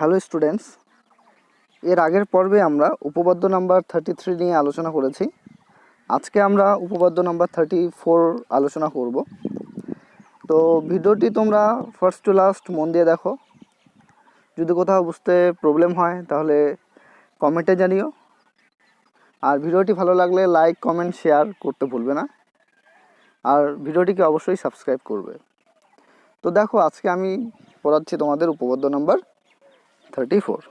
Hello students, এর আগের পর্বে আমরা উপপাদ্য নাম্বার 33 নিয়ে আলোচনা করেছি। আজকে আমরা উপপাদ্য নাম্বার 34 আলোচনা করব। তো ভিডিওটি তোমরা ফার্স্ট টু লাস্ট মন দিয়ে দেখো। যদি কোথাও বুঝতে প্রবলেম হয় তাহলে কমেন্টে জানিও। আর ভিডিওটি ভালো লাগলে লাইক, কমেন্ট, শেয়ার করতে ভুলবে না। আর ভিডিওটিকে অবশ্যই সাবস্ক্রাইব করবে। তো দেখো, আজকে আমি পড়াচ্ছি তোমাদের উপপাদ্য নাম্বার 34।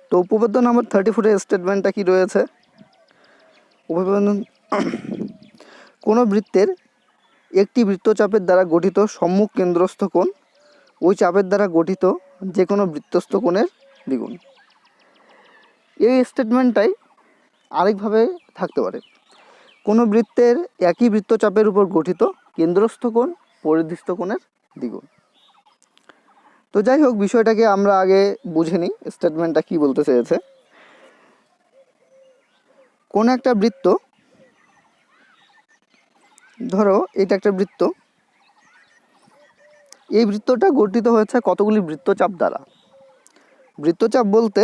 তো উপপাদ্য নাম্বার 34-এর স্টেটমেন্টটা কি রয়েছে? কোনো বৃত্তের একটি বৃত্তচাপের দ্বারা গঠিত সম্মুখ কেন্দ্রস্থ কোণ ওই চাপের দ্বারা গঠিত যে কোনো বৃত্তস্থ কোণের দ্বিগুণ। এই স্টেটমেন্টটাই আরেকভাবে থাকতে পারে। কোনো বৃত্তের একই বৃত্তচাপের উপর গঠিত কেন্দ্রস্থ কোণ পরিধিস্থ কোণের দ্বিগুণ। তো যাই হোক, বিষয়টাকে আমরা আগে বুঝে নিই, স্টেটমেন্টটা কি বলতে চেয়েছে। কোন একটা বৃত্ত, ধরো এটা একটা বৃত্ত, এই বৃত্তটা গঠিত হয়েছে কতগুলি বৃত্তচাপ দ্বারা। বৃত্তচাপ বলতে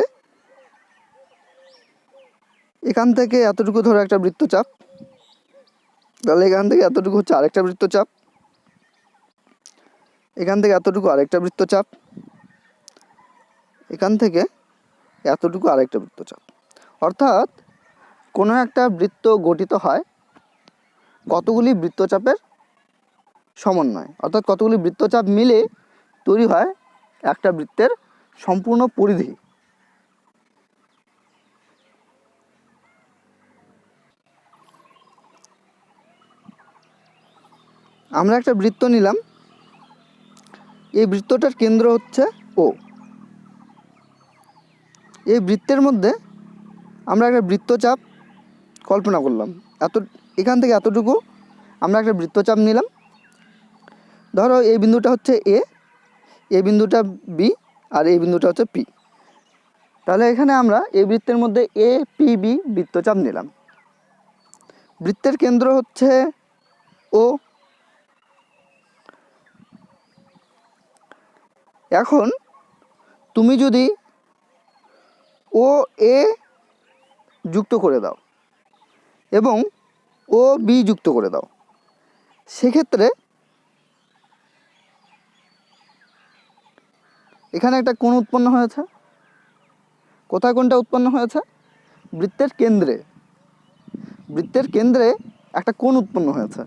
এখান থেকে এতটুকু ধরো একটা বৃত্তচাপ, তাহলে এখান থেকে এতটুকু হচ্ছে আরেকটা বৃত্তচাপ, এখান থেকে এতটুকু আরেকটা বৃত্তচাপ, এখান থেকে এতটুকু আরেকটা বৃত্তচাপ। অর্থাৎ কোনো একটা বৃত্ত গঠিত হয় কতগুলি বৃত্তচাপের সমন্বয়, অর্থাৎ কতগুলি বৃত্তচাপ মিলে তৈরি হয় একটা বৃত্তের সম্পূর্ণ পরিধি। আমরা একটা বৃত্ত নিলাম, এই বৃত্তটার কেন্দ্র হচ্ছে ও। এই বৃত্তের মধ্যে আমরা একটা বৃত্তচাপ কল্পনা করলাম, এখান থেকে এতটুকু আমরা একটা বৃত্তচাপ নিলাম। ধরো এই বিন্দুটা হচ্ছে এ, এই বিন্দুটা বি, আর এই বিন্দুটা হচ্ছে পি। তাহলে এখানে আমরা এই বৃত্তের মধ্যে এ পি বি বৃত্তচাপ নিলাম। বৃত্তের কেন্দ্র হচ্ছে ও। এখন তুমি যদি ও এ যুক্ত করে দাও এবং ও বি যুক্ত করে দাও, সেক্ষেত্রে এখানে একটা কোণ উৎপন্ন হয়েছে। কোথায় কোণটা উৎপন্ন হয়েছে? বৃত্তের কেন্দ্রে। বৃত্তের কেন্দ্রে একটা কোণ উৎপন্ন হয়েছে।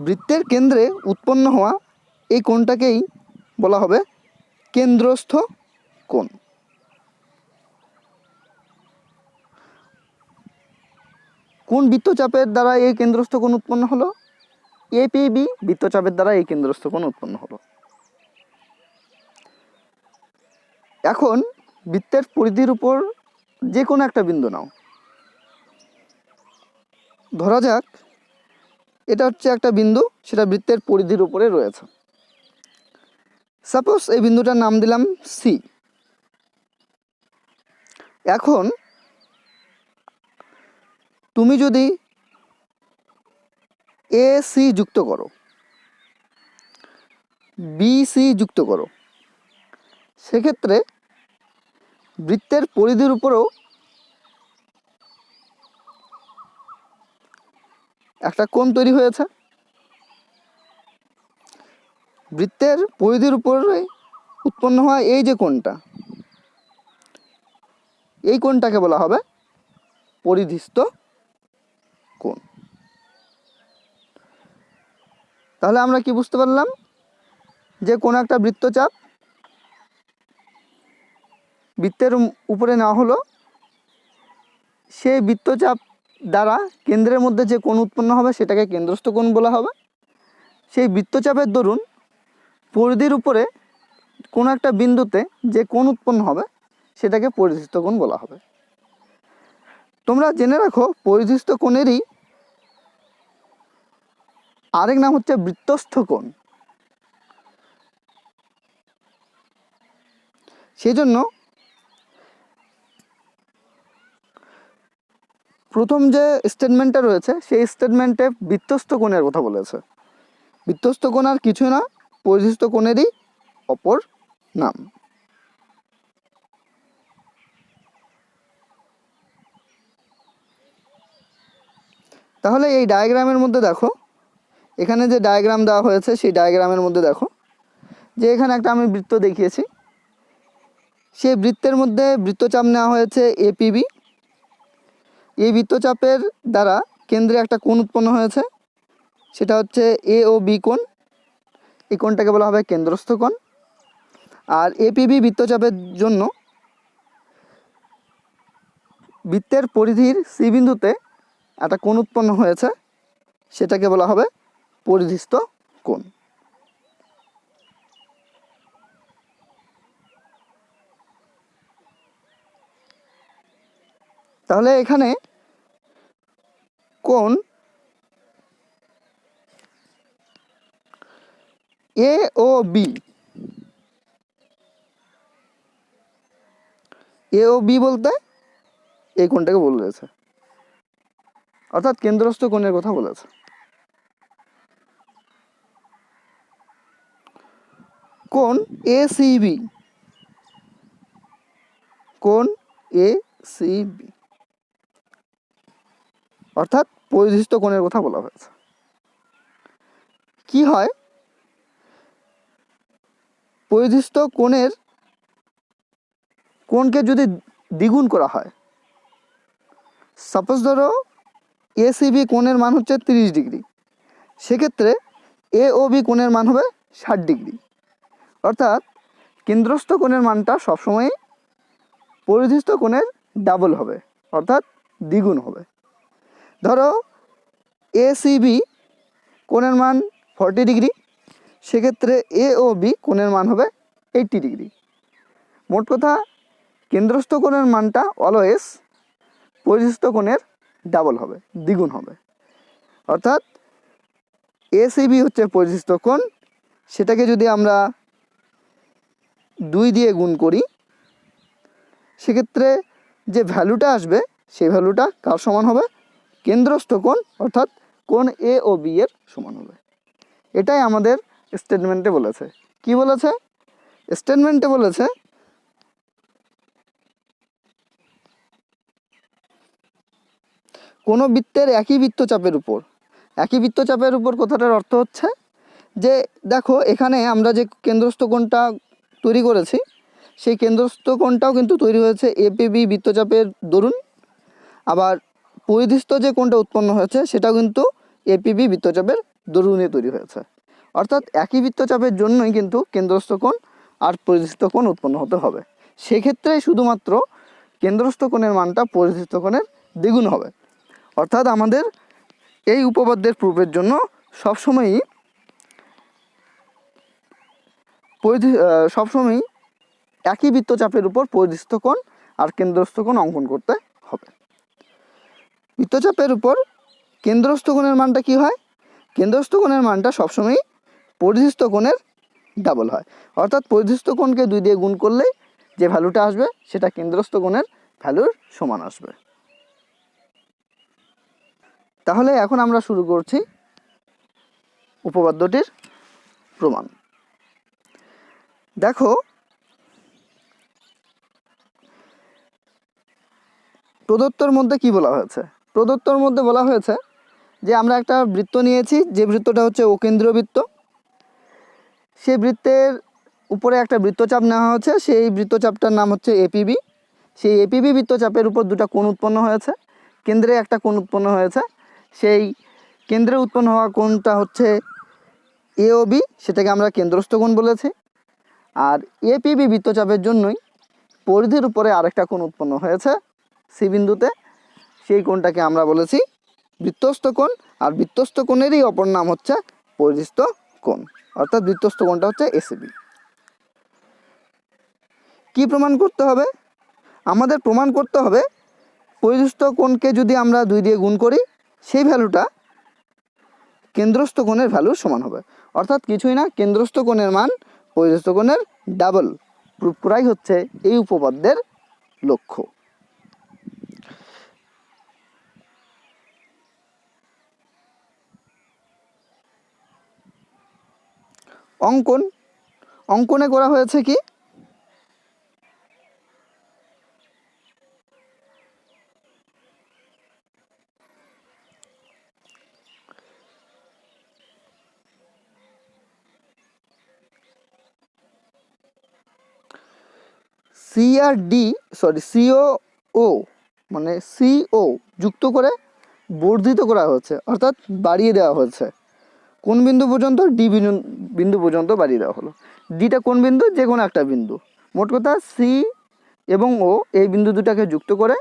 বৃত্তের কেন্দ্রে উৎপন্ন হওয়া এই কোণটাকেই বলা হবে কেন্দ্রস্থ কোণ। কোন বৃত্তচাপের দ্বারা এই কেন্দ্রস্থ কোণ উৎপন্ন হলো? এপিবি বৃত্তচাপের দ্বারা এই কেন্দ্রস্থ কোণ উৎপন্ন হলো। এখন বৃত্তের পরিধির উপর যে কোনো একটা বিন্দু নাও। ধরা যাক এটা হচ্ছে একটা বিন্দু, সেটা বৃত্তের পরিধির উপরে রয়েছে। সাপোজ এই বিন্দুটার নাম দিলাম সি। এখন তুমি যদি এ সি যুক্ত করো, বি সি যুক্ত করো, সেক্ষেত্রে বৃত্তের পরিধির উপরেও একটা কোণ তৈরি হয়েছে। বৃত্তের পরিধির উপরে উৎপন্ন হওয়া এই যে কোণটা, এই কোণটাকে বলা হবে পরিধিস্থ কোণ। তাহলে আমরা কি বুঝতে পারলাম? যে কোনো একটা বৃত্তচাপ বৃত্তের উপরে নেওয়া হলো, সেই বৃত্তচাপ দ্বারা কেন্দ্রের মধ্যে যে কোণ উৎপন্ন হবে সেটাকে কেন্দ্রস্থ কোণ বলা হবে। সেই বৃত্তচাপের দরুন পরিধির উপরে কোনো একটা বিন্দুতে যে কোণ উৎপন্ন হবে সেটাকে পরিধিস্থ কোণ বলা হবে। তোমরা জেনে রাখো, পরিধিস্থ কোণেরই আরেক নাম হচ্ছে বৃত্তস্থ কোণ। সেই জন্য প্রথম যে স্টেটমেন্টটা রয়েছে সেই স্টেটমেন্টে বৃত্তস্থ কোণের কথা বলেছে। বৃত্তস্থ কোণ আর কিছু না, পরিধিস্থ কোণেরই অপর নাম। তাহলে এই ডায়াগ্রামের মধ্যে দেখো, এখানে যে ডায়াগ্রাম দেওয়া হয়েছে সেই ডায়াগ্রামের মধ্যে দেখো যে এখানে একটা আমি বৃত্ত দেখিয়েছি, সেই বৃত্তের মধ্যে বৃত্তচাপ নেওয়া হয়েছে এপিবি। এই বৃত্তচাপের দ্বারা কেন্দ্রে একটা কোণ উৎপন্ন হয়েছে, সেটা হচ্ছে এ ও বি কোণ। এই কোণটাকে বলা হবে কেন্দ্রস্থ কোণ। আর এপিবি বৃত্তচাপের জন্য বৃত্তের পরিধির সি বিন্দুতে একটা কোণ উৎপন্ন হয়েছে, সেটাকে বলা হবে পরিধিস্থ কোণ। তাহলে এখানে কোণ এ ও বি, এ ও বি বলতে এই কোণটাকে বলেছে, অর্থাৎ কেন্দ্রস্থ কোণের কথা বলেছে। কোণ এ সি বি, কোণ এ সি বি অর্থাৎ পরিধিস্থ কোণের কথা বলা হয়েছে। কি হয়, পরিধিস্থ কোণের কোণকে যদি দ্বিগুণ করা হয়, সাপোজ ধরো এ সি বি কোণের মান হচ্ছে 30 ডিগ্রি, সেক্ষেত্রে এ ও বি কোণের মান হবে 60 ডিগ্রি। অর্থাৎ কেন্দ্রস্থ কোণের মানটা সবসময় পরিধিস্থ কোণের ডাবল হবে, অর্থাৎ দ্বিগুণ হবে। ধরো এ সি বি কোণের মান 40 ডিগ্রি, সেক্ষেত্রে এ ও বি কোণের মান হবে 80 ডিগ্রি। মোট কথা কেন্দ্রস্থ কোণের মানটা অলওয়েজ পরিধিস্থ কোণের ডাবল হবে, দ্বিগুণ হবে। অর্থাৎ এ সি বি হচ্ছে পরিধিস্থ কোণ, সেটাকে যদি আমরা 2 দিয়ে গুণ করি, সেক্ষেত্রে যে ভ্যালুটা আসবে সেই ভ্যালুটা কার সমান হবে, কেন্দ্রস্থ কোণ অর্থাৎ কোণ এ ও বি এর সমান হবে। এটাই আমাদের স্টেটমেন্টে বলেছে। কি বলেছে? স্টেটমেন্টে বলেছে কোনো বৃত্তের একই বৃত্তচাপের উপর কথাটার অর্থ হচ্ছে যে দেখো এখানে আমরা যে কেন্দ্রস্থ কোণটা তৈরি করেছি, সেই কেন্দ্রস্থ কোণটাও কিন্তু তৈরি হয়েছে এপিবি বৃত্তচাপের দরুন। আবার পরিধিস্থ যে কোণটা উৎপন্ন হয়েছে সেটাও কিন্তু এপিবি বৃত্তচাপের দরুনে তৈরি হয়েছে। অর্থাৎ একই বৃত্তচাপের জন্যই কিন্তু কেন্দ্রস্থ কোণ আর পরিধিস্থ কোণ উৎপন্ন হতে হবে। সেক্ষেত্রে শুধুমাত্র কেন্দ্রস্থ কোণের মানটা পরিধিস্থ কোণের দ্বিগুণ হবে। অর্থাৎ আমাদের এই উপপাদ্যের প্রুফের জন্য সবসময়ই একই বৃত্তচাপের উপর পরিধিস্থ কোণ আর কেন্দ্রস্থ কোণ অঙ্কন করতে হবে। বৃত্তচাপের উপর কেন্দ্রস্থ কোণের মানটা কি হয়? কেন্দ্রস্থ কোণের মানটা সবসময়ই পরিধিস্থ কোণের ডাবল হয়। অর্থাৎ পরিধিস্থ কোণকে 2 দিয়ে গুণ করলেই যে ভ্যালুটা আসবে সেটা কেন্দ্রস্থ কোণের ভ্যালুর সমান আসবে। তাহলে এখন আমরা শুরু করছি উপপাদ্যটির প্রমাণ। দেখো প্রদত্তর মধ্যে কি বলা হয়েছে? প্রদত্তর মধ্যে বলা হয়েছে যে আমরা একটা বৃত্ত নিয়েছি, যে বৃত্তটা হচ্ছে অকেন্দ্রীয় বৃত্ত। সেই বৃত্তের উপরে একটা বৃত্তচাপ নেওয়া হয়েছে, সেই বৃত্তচাপটার নাম হচ্ছে এপিবি। সেই এপিবি বৃত্তচাপের উপর 2টা কোণ উৎপন্ন হয়েছে, কেন্দ্রে একটা কোণ উৎপন্ন হয়েছে। সেই কেন্দ্রে উৎপন্ন হওয়া কোণটা হচ্ছে এ ও বি, সেটাকে আমরা কেন্দ্রস্থ কোণ বলেছি। আর এপিবি বৃত্তচাপের জন্যই পরিধির উপরে আরেকটা কোণ উৎপন্ন হয়েছে সি বিন্দুতে, সেই কোণটাকে আমরা বলেছি বৃত্তস্থ কোণ। আর বৃত্তস্থ কোণেরই অপর নাম হচ্ছে পরিধিস্থ কোণ, অর্থাৎ বৃত্তস্থ কোণটা হচ্ছে এসিবি। কি প্রমাণ করতে হবে? আমাদের প্রমাণ করতে হবে পরিধিস্থ কোণকে যদি আমরা 2 দিয়ে গুণ করি, সেই ভ্যালুটা কেন্দ্রস্থ কোণের ভ্যালুর সমান হবে। অর্থাৎ কিছুই না, কেন্দ্রস্থ কোণের মান পরিধিস্থ কোণের ডাবল প্রুফ করাই হচ্ছে এই উপপাদ্যের লক্ষ্য। অঙ্কনে করা হয়েছে কি, সি আর ডি সিও ও মানে সিও যুক্ত করে বর্ধিত করা হয়েছে, অর্থাৎ বাড়িয়ে দেওয়া হয়েছে। কোন বিন্দু পর্যন্ত? ডি বিন্দু পর্যন্ত বাড়িয়ে দেওয়া হলো। ডিটা কোন বিন্দু? যে কোনো একটা বিন্দু। মোট কথা সি এবং ও এই বিন্দু দুটাকে যুক্ত করে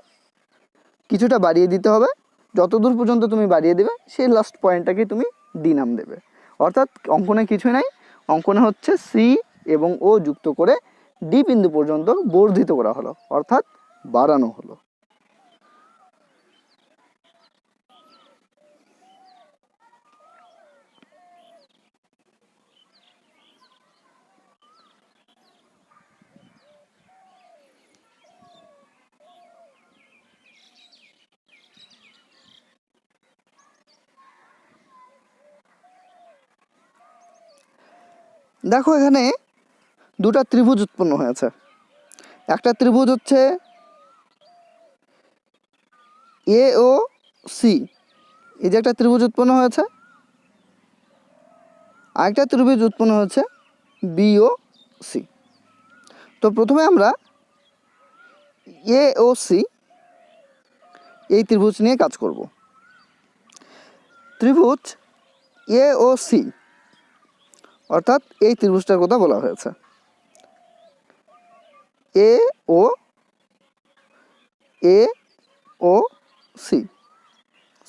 কিছুটা বাড়িয়ে দিতে হবে। যত দূর পর্যন্ত তুমি বাড়িয়ে দেবে সেই লাস্ট পয়েন্টটাকে তুমি ডি নাম দেবে। অর্থাৎ অঙ্কনে কিছুই নাই, অঙ্কনে হচ্ছে সি এবং ও যুক্ত করে ডি বিন্দু পর্যন্ত বর্ধিত করা হলো, অর্থাৎ বাড়ানো হলো। দেখো এখানে দুটা ত্রিভুজ উৎপন্ন হয়েছে। একটা ত্রিভুজ হচ্ছে এ ও সি, এই যে একটা ত্রিভুজ উৎপন্ন হয়েছে। আরেকটা ত্রিভুজ উৎপন্ন হয়েছে বি ও সি। তো প্রথমে আমরা এ ও সি এই ত্রিভুজ নিয়ে কাজ করব। ত্রিভুজ এ ও সি অর্থাৎ এই ত্রিভুজটার কথা বলা হয়েছে। এ ও সি,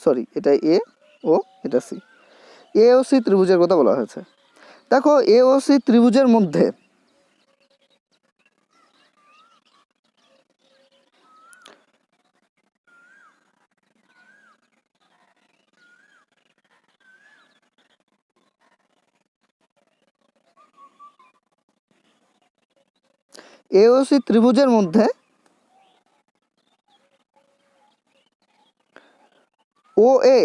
সরি এটা এ ও এটা সি, এ ও সি ত্রিভুজের কথা বলা হয়েছে। দেখো এ ও সি ত্রিভুজের মধ্যে এ ও সি ত্রিভুজের মধ্যে ও এ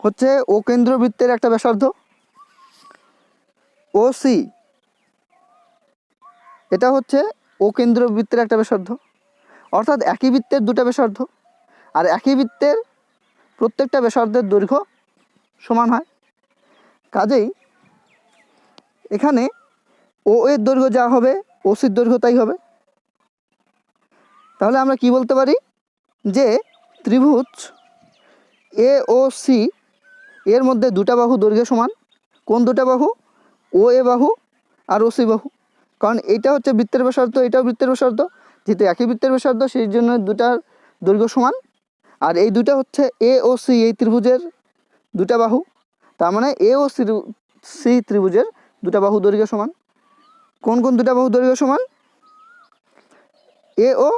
হচ্ছে ও কেন্দ্রবৃত্তের একটা ব্যাসার্ধ, ও সি এটা হচ্ছে ও কেন্দ্রবৃত্তের একটা ব্যাসার্ধ। অর্থাৎ একই বৃত্তের দুটা ব্যাসার্ধ, আর একই বৃত্তের প্রত্যেকটা ব্যাসার্ধের দৈর্ঘ্য সমান হয়। কাজেই এখানে ও এর দৈর্ঘ্য যা হবে ও সির দৈর্ঘ্য তাই হবে। তাহলে আমরা কি বলতে পারি যে ত্রিভুজ এ ও সি এর মধ্যে দুটা বাহু দৈর্ঘ্য সমান। কোন দুটা বাহু? ও এ বাহু আর ও সি বাহু। কারণ এইটা হচ্ছে বৃত্তের ব্যাসার্ধ, এটাও বৃত্তের ব্যাসার্ধ, যেহেতু একই বৃত্তের ব্যাসার্ধ সেই জন্য দুটার দৈর্ঘ্য সমান। আর এই দুটা হচ্ছে এ ও সি এই ত্রিভুজের দুটা বাহু, তার মানে এ ও সি ত্রিভুজের দুটা বাহু দৈর্ঘ্য সমান। কোন কোন দুটা বাহু দৈর্ঘ্য সমান? এ ও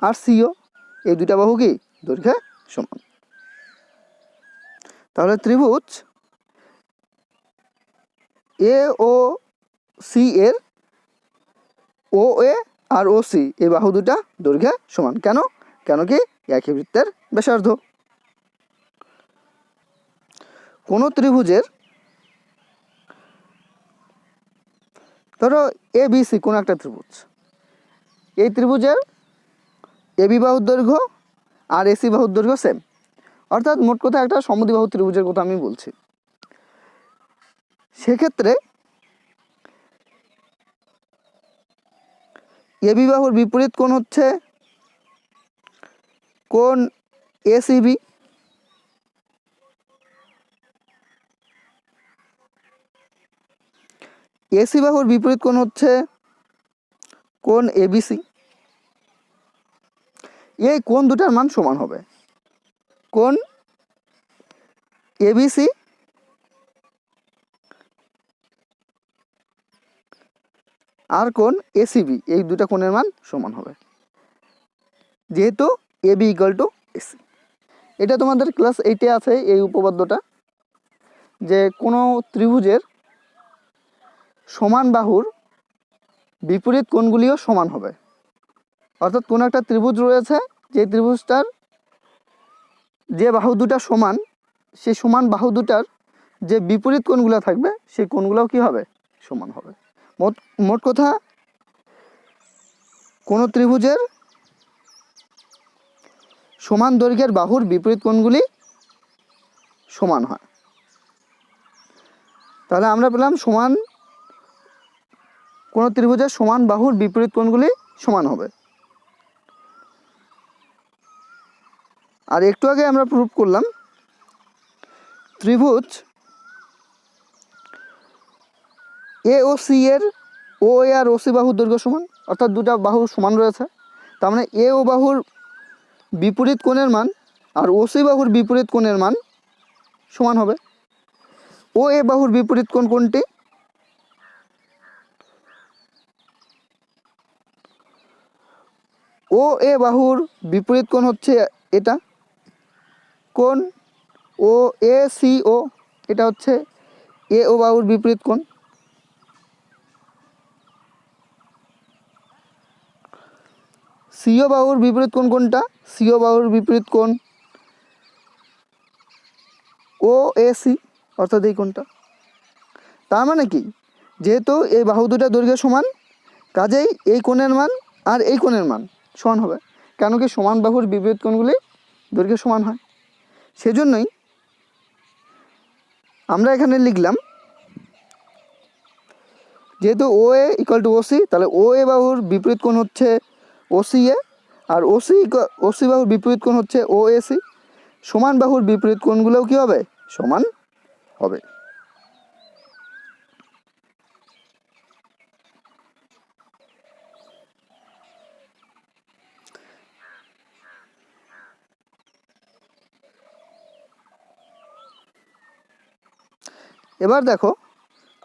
আর সিও এই দুটা বাহু কি দৈর্ঘ্য সমান। তাহলে ত্রিভুজ এ ও সি এর ও এ আর ও সি এই বাহু দুটা দৈর্ঘ্য সমান। কেন? কেন কি একই বৃত্তের ব্যাসার্ধ। কোন ত্রিভুজের ধরো এ বি সি কোন একটা ত্রিভুজ, এই ত্রিভুজের এ বি বাহুর দৈর্ঘ্য আর এসি বাহুর দৈর্ঘ্য সেম, অর্থাৎ মোট কথা একটা সমদ্বিবাহু ত্রিভুজের কথা আমি বলছি। সেক্ষেত্রে এ বি বাহুর বিপরীত কোণ হচ্ছে কোণ এসিবি, এসি বাহুর বিপরীত কোণ হচ্ছে কোণ এবিসি। এই কোণ দুটার মান সমান হবে। কোণ এবিসি আর কোণ এসিবি এই দুটা কোণের মান সমান হবে, যেহেতু এবি ইকুয়াল টু এসি। এটা তোমাদের ক্লাস 8-এ আছে এই উপপাদ্যটা, যে কোনো ত্রিভুজের সমান বাহুর বিপরীত কোণগুলিও সমান হবে। অর্থাৎ কোনো একটা ত্রিভুজ রয়েছে, যে ত্রিভুজটার যে বাহু দুটা সমান, সেই সমান বাহু দুটার যে বিপরীত কোণগুলো থাকবে সেই কোণগুলোও কি হবে? সমান হবে। মোট কথা কোনো ত্রিভুজের সমান দৈর্ঘ্যের বাহুর বিপরীত কোণগুলি সমান হয়। তাহলে আমরা পেলাম সমান কোনো ত্রিভুজের সমান বাহুর বিপরীত কোণগুলি সমান হবে। আর একটু আগে আমরা প্রুভ করলাম ত্রিভুজ এ ও সি এর ও এ আর ও সি বাহুর দৈর্ঘ্য সমান, অর্থাৎ দুটা বাহু সমান রয়েছে। তার মানে এ ও বাহুর বিপরীত কোণের মান আর ও সি বাহুর বিপরীত কোণের মান সমান হবে। ও এ বাহুর বিপরীত কোণ কোনটি? ও এ বাহুর বিপরীত কোণ হচ্ছে এটা, কোণ ও এ সি ও, এটা হচ্ছে এ ও বাহুর বিপরীত কোণ। সিও বাহুর বিপরীত কোণ কোনটা? সিও বাহুর বিপরীত কোণ ও এ সি, অর্থাৎ এই কোণটা। তার মানে কি, যেহেতু এই বাহু দুটা দৈর্ঘ্য সমান, কাজেই এই কোণের মান আর এই কোণের মান সমান হবে। কেন কি, সমান বাহুর বিপরীত কোণগুলি দৈর্ঘ্য সমান হয়। সেজন্যই আমরা এখানে লিখলাম, যেহেতু ও এ ইকুয়াল টু ও সি, তাহলে ও এ বাহুর বিপরীত কোণ হচ্ছে ও সি এ, আর ও সি বাহুর বিপরীত কোণ হচ্ছে ও এ সি। সমান বাহুর বিপরীত কোণগুলোও কী হবে? সমান হবে। এবার দেখো,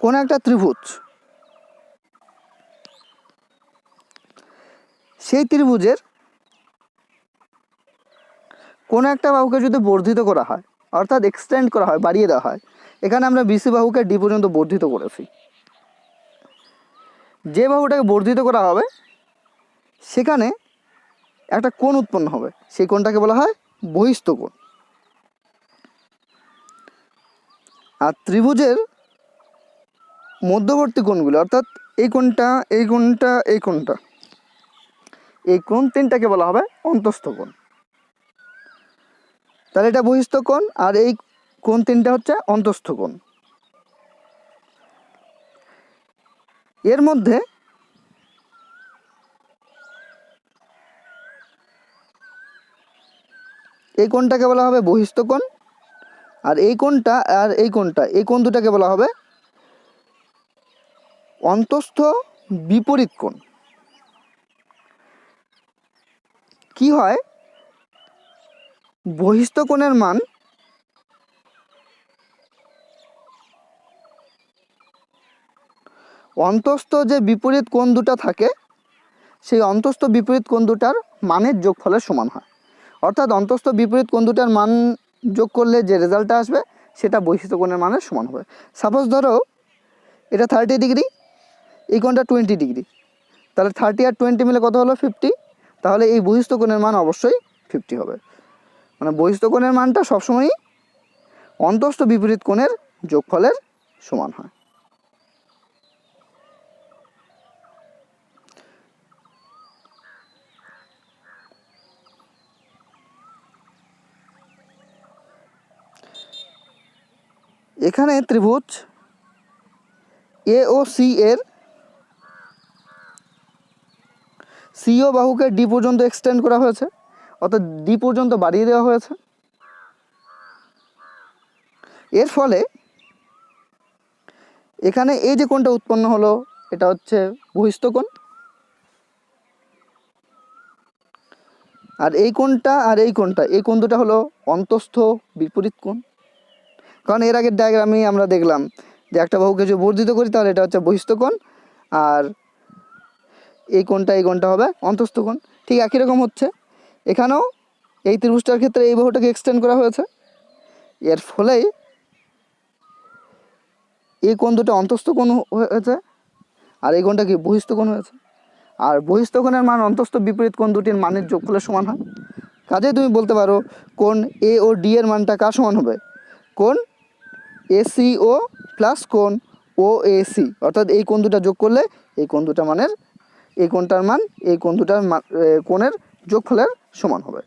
কোন একটা ত্রিভুজ, সেই ত্রিভুজের কোনো একটা বাহুকে যদি বর্ধিত করা হয়, অর্থাৎ এক্সটেন্ড করা হয়, বাড়িয়ে দেওয়া হয়। এখানে আমরা বিসি বাহুকে ডি পর্যন্ত বর্ধিত করেছি। যে বাহুটাকে বর্ধিত করা হবে সেখানে একটা কোণ উৎপন্ন হবে, সেই কোণটাকে বলা হয় বহিস্থ কোণ। আর ত্রিভুজের মধ্যবর্তী কোণগুলো, অর্থাৎ এই কোণটা, এই কোণটা, এই কোণটা, এই কোণ তিনটাকে বলা হবে অন্তস্থ কোণ। তাহলে এটা বহিস্থ কোণ আর এই কোণ তিনটা হচ্ছে অন্তস্থ কোণ। এর মধ্যে এই কোণটাকে বলা হবে বহিস্থ কোণ, আর এই কোণটা আর এই কোণটা, এই কোণ দুটাকে বলা হবে অন্তস্থ বিপরীত কোণ। কি হয়, বহিস্থ কোণের মান অন্তস্থ যে বিপরীত কোণ দুটা থাকে, সেই অন্তস্থ বিপরীত কোণ দুটার মানের যোগফলের সমান হয়। অর্থাৎ অন্তস্থ বিপরীত কোণ দুটার মান যোগ করলে যে রেজাল্টটা আসবে সেটা বহিস্থ কোণের মানের সমান হবে। সাপোজ ধরো এটা 30 ডিগ্রি, এই কোণটা 20 ডিগ্রি, তাহলে 30 আর 20 মিলে কত হলো? 50। তাহলে এই বহিস্থ কোণের মান অবশ্যই 50 হবে। মানে বহিস্থ কোণের মানটা সবসময়ই অন্তস্থ বিপরীত কোণের যোগফলের সমান হয়। এখানে ত্রিভুজ এ ও সি এর সিও বাহুকে ডি পর্যন্ত এক্সটেন্ড করা হয়েছে, অর্থাৎ ডি পর্যন্ত বাড়িয়ে দেওয়া হয়েছে। এর ফলে এখানে এই যে কোণটা উৎপন্ন হলো, এটা হচ্ছে বহিস্থ কোণ। আর এই কোণটা আর এই কোণটা, এই কোণ দুটা হলো অন্তস্থ বিপরীত কোণ। কারণ এর আগের ডায়াগ্রামেই আমরা দেখলাম যে একটা বাহুকে যদি বর্ধিত করি তাহলে এটা হচ্ছে বহিস্থ কোণ, আর এই কোণটা হবে অন্তস্থ কোণ। ঠিক একই রকম হচ্ছে এখানেও, এই ত্রিভুজটার ক্ষেত্রে এই বাহুটাকে এক্সটেন্ড করা হয়েছে। এর ফলেই এই কোণ দুটো অন্তস্থ কোণ হয়েছে, আর এই কোণটা কি বহিস্থ কোণ হয়েছে। আর বহিস্থ কোণের মান অন্তস্থ বিপরীত কোণ দুটির মানের যোগফলের সমান হয়। কাজেই তুমি বলতে পারো কোণ এ ও ডি এর মানটা কার সমান হবে? কোণ এসিও প্লাস কোণ ও এসি, অর্থাৎ এই কোণ দুটা যোগ করলে এই কোণ দুটা মানের, এই কোণটার মান এই কোণ দুটার কোণের যোগফলের সমান হবে।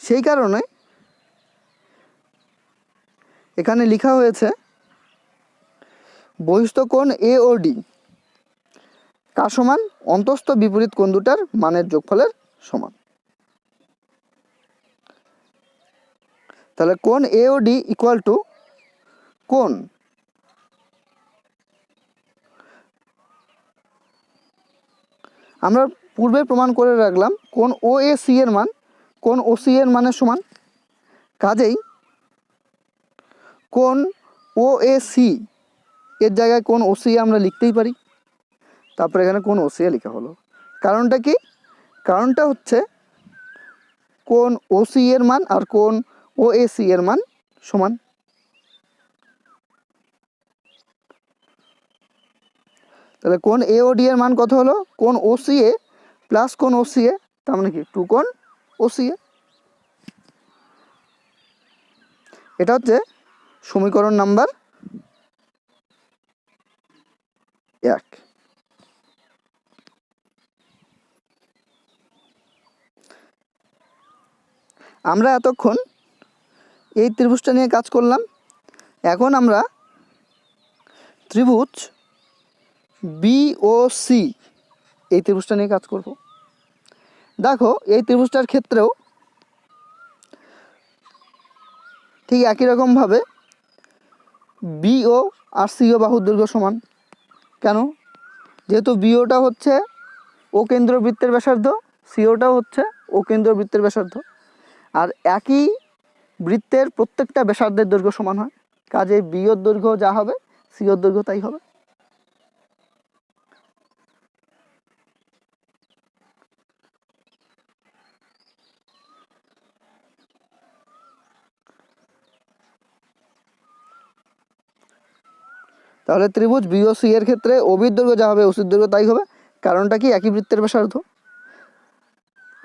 সেই কারণে এখানে লেখা হয়েছে বহিস্থ কোণ এ ও ডি কার সমান? অন্তস্থ বিপরীত কোণ দুটার মানের যোগফলের সমান। তাহলে কোণ এ ও ডি ইকুয়াল টু কোণ আমরা পূর্বে প্রমাণ করে রাখলাম কোণ ও এ সি এর মান কোণ ও সি এর মানের সমান। কাজেই কোণ ও এ সি এর জায়গায় কোণ ও সি আমরা লিখতেই পারি। তারপরে এখানে কোণ ও সি এ লেখা হলো। কারণটা কি? কারণটা হচ্ছে কোণ ও সি এর মান আর কোণ ও এ সি এর মান সমান। তাহলে কোণ এ ও ডি এর মান কত হলো? কোণ ও সি এ প্লাস কোণ ও সি এ, তার মানে কি 2 কোণ ও সি এ। এটা হচ্ছে সমীকরণ নাম্বার 1। আমরা এতক্ষণ এই ত্রিভুজটা নিয়ে কাজ করলাম। এখন আমরা ত্রিভুজ বিওসি এই ত্রিভুজটা নিয়ে কাজ করব। দেখো এই ত্রিভুজটার ক্ষেত্রেও ঠিক একই রকমভাবে বিও আর সিও বাহুর দৈর্ঘ্য সমান। কেন? যেহেতু বিওটা হচ্ছে ও কেন্দ্রবৃত্তের ব্যাসার্ধ, সিওটাও হচ্ছে ও কেন্দ্রবৃত্তের ব্যাসার্ধ, আর একই বৃত্তের প্রত্যেকটা ব্যাসার্ধের দৈর্ঘ্য সমান হয়। কাজে বিওর দৈর্ঘ্য যা হবে সিওর দৈর্ঘ্য তাই হবে। তাহলে ত্রিভুজ বিওসি এর ক্ষেত্রে ওবির দৈর্ঘ্য যা হবে ওসির দৈর্ঘ্য তাই হবে। কারণটা কি? একই বৃত্তের ব্যাসার্ধ।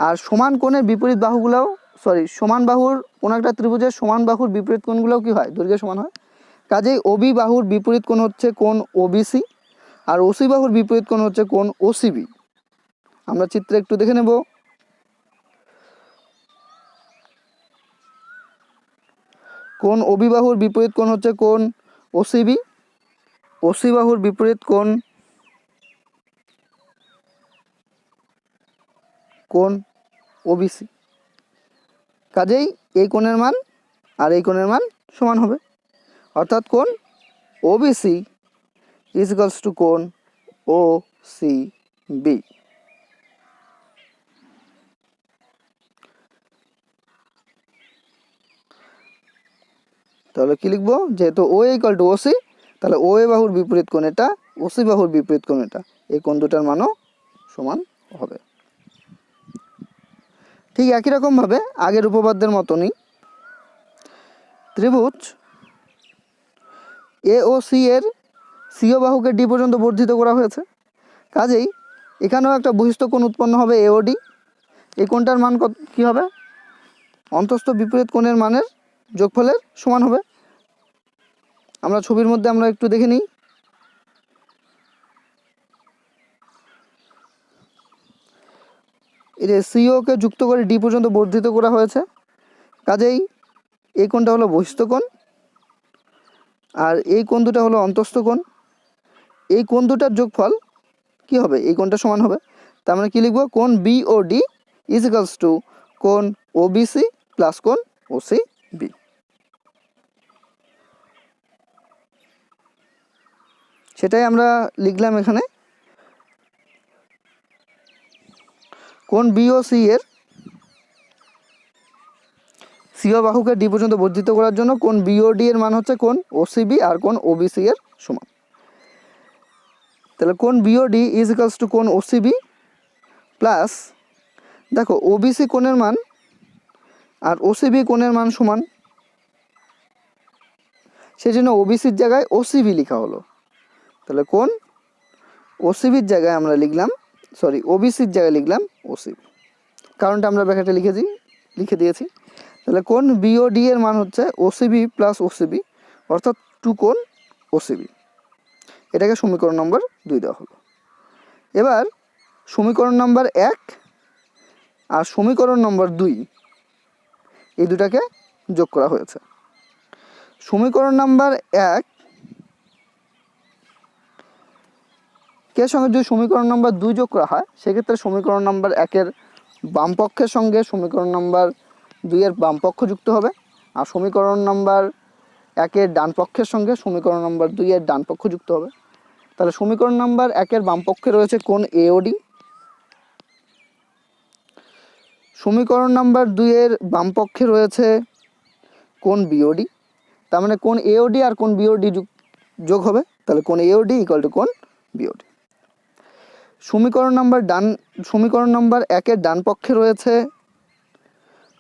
আর সমান কোণের বিপরীত বাহুগুলোও সমান বাহুর কোনো একটা ত্রিভুজের সমান বাহুর বিপরীত কোণগুলোও কি হয়? দৈর্ঘ্য সমান হয়। কাজেই ওবি বাহুর বিপরীত কোণ হচ্ছে কোণ ওবিসি, আর ওসি বাহুর বিপরীত কোণ হচ্ছে কোণ ওসিবি। আমরা চিত্রে একটু দেখে নেব। কোণ ওবি বাহুর বিপরীত কোণ হচ্ছে কোণ ওসিবি, ওসি বাহুর বিপরীত কোণ কোণ ওবিসি। কাজেই এই কোণের মান আর এই কোণের মান সমান হবে, অর্থাৎ কোণ ওবিসি ইজ ইকুয়ালস টু কোণ ওসিবি। তাহলে কি লিখবো? যেহেতু ও ইকুয়াল টু ওসি, তাহলে ও এ বাহুর বিপরীত কোণ এটা, ওসি বাহুর বিপরীত কোণ এটা, এই কোণ দুটার মানও সমান হবে। ঠিক একই রকমভাবে আগের উপপাদ্যের মতনই ত্রিভুজ এ ও সি এর সিও বাহুকে ডি পর্যন্ত বর্ধিত করা হয়েছে। কাজেই এখানেও একটা বহিস্থ কোণ উৎপন্ন হবে এ ও ডি। এই কোণটার মান কী হবে? অন্তস্থ বিপরীত কোণের মানের যোগফলের সমান হবে। আমরা ছবির মধ্যে আমরা একটু দেখে নিই। এই যে সিওকে যুক্ত করে ডি পর্যন্ত বর্ধিত করা হয়েছে। কাজেই এই কোণটা হলো বহিস্থ কোণ আর এই কোণ দুটা হলো অন্তস্থ কোণ। এই কোণ দুটার যোগফল কি হবে? এই কোণটা সমান হবে। তার মানে কি লিখব? কোণ বিওডি ইজ ইকুয়ালস টু কোণ ওবিসি প্লাস কোণ ওসিবি। সেটাই আমরা লিখলাম এখানে। কোণ বিওসি এর সিও বাহুকে ডি পর্যন্ত বর্ধিত করার জন্য কোণ বিওডি এর মান হচ্ছে কোণ ওসিবি আর কোণ ওবিসি এর সমান। তাহলে কোণ বিওডি ইজ ইকুয়ালস টু কোণ ওসিবি প্লাস, দেখো ওবিসি কোণের মান আর ওসিবি কোণের মান সমান, সেই জন্য ওবিসির জায়গায় ওসিবি লেখা হলো। তাহলে কোণ ওসিবির জায়গায় আমরা লিখলাম, ওবিসির জায়গায় লিখলাম ওসিবি। কারণটা আমরা ব্র্যাকেটে লিখে দিয়েছি। তাহলে কোণ বিওডি এর মান হচ্ছে ওসিবি প্লাস ওসিবি, অর্থাৎ 2 কোণ ওসিবি। এটাকে সমীকরণ নম্বর 2 দেওয়া হলো। এবার সমীকরণ নম্বর 1 আর সমীকরণ নম্বর 2 এই দুটাকে যোগ করা হয়েছে। সমীকরণ নাম্বার 1 কে সঙ্গে যদি সমীকরণ নাম্বার 2 যোগ করা হয় সেক্ষেত্রে সমীকরণ নাম্বার 1 এর বাম পক্ষের সঙ্গে সমীকরণ নাম্বার 2 এর বাম পক্ষ যুক্ত হবে, আর সমীকরণ নাম্বার 1 এর ডান পক্ষের সঙ্গে সমীকরণ নাম্বার 2 এর ডান পক্ষ যুক্ত হবে। তাহলে সমীকরণ নাম্বার 1 এর বাম পক্ষে রয়েছে কোণ এওডি, সমীকরণ নাম্বার 2 এর বাম পক্ষে রয়েছে কোণ বিওডি। তার মানে কোণ এওডি আর কোণ বিওডি যোগ হবে, তাহলে কোণ এওডি ইকুয়াল টু কোণ বিওডি। সমীকরণ নাম্বার 1 এর ডান পক্ষে রয়েছে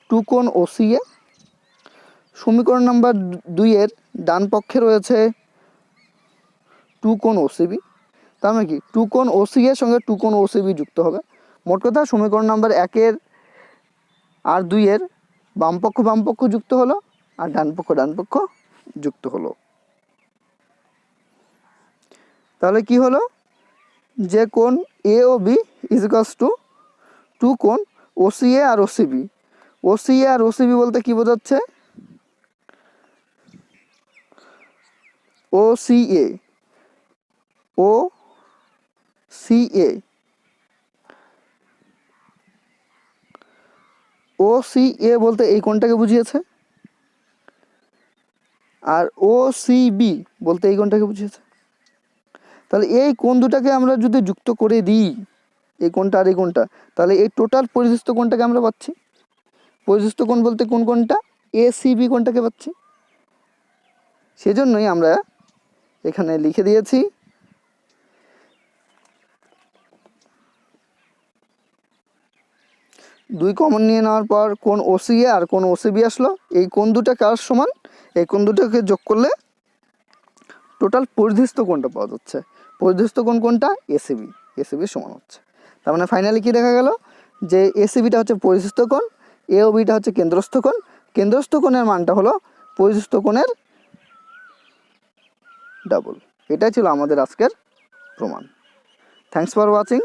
2 কোণ ওসিএ, সমীকরণ নাম্বার 2 এর ডান পক্ষে রয়েছে 2 কোণ ওসিবি। তার মানে কি 2 কোণ ওসিএ এর সঙ্গে 2 কোণ ওসিবি যুক্ত হবে। মোট কথা সমীকরণ নাম্বার 1 এর আর 2 এর বাম পক্ষ যুক্ত হলো আর ডান পক্ষ যুক্ত হলো। তাহলে কি হলো যে কোণ এ ও বি ইজ ইকুয়ালস টু 2 কোণ ওসিএ আর ওসিবি। ওসিএ আর ওসিবি বলতে কি বোঝাচ্ছে? ওসিএ বলতে এই কোণটাকে বুঝিয়েছে, আর ওসিবি বলতে এই কোণটাকে বুঝিয়েছে। তাহলে এই কোণ দুটাকে আমরা যদি যুক্ত করে দিই, এই কোণটা আর এই কোণটা, তাহলে এই টোটাল পরিশিষ্ট কোণটাকে আমরা পাচ্ছি। পরিশিষ্ট কোণ বলতে কোন কোণটা? এসিবি কোণটাকে পাচ্ছি। সেজন্যই আমরা এখানে লিখে দিয়েছি দুই কমন নিয়ে নেওয়ার পর কোণ ওসিএ আর কোণ ওসিবি আসলো। এই কোণ দুটা কার সমান? এই কোণ দুটাকে যোগ করলে টোটাল পরিধিস্থ কোণটা পাওয়া যাচ্ছে। পরিধিস্থ কোণ কোনটা? এসিবি সমান হচ্ছে। তার মানে ফাইনালি কি দেখা গেল যে এসিবিটা হচ্ছে পরিধিস্থ কোণ, এওবিটা হচ্ছে কেন্দ্রস্থ কোণ। কেন্দ্রস্থ কোণের মানটা হলো পরিধিস্থ কোণের ডাবল। এটাই ছিল আমাদের আজকের প্রমাণ। Thanks for watching.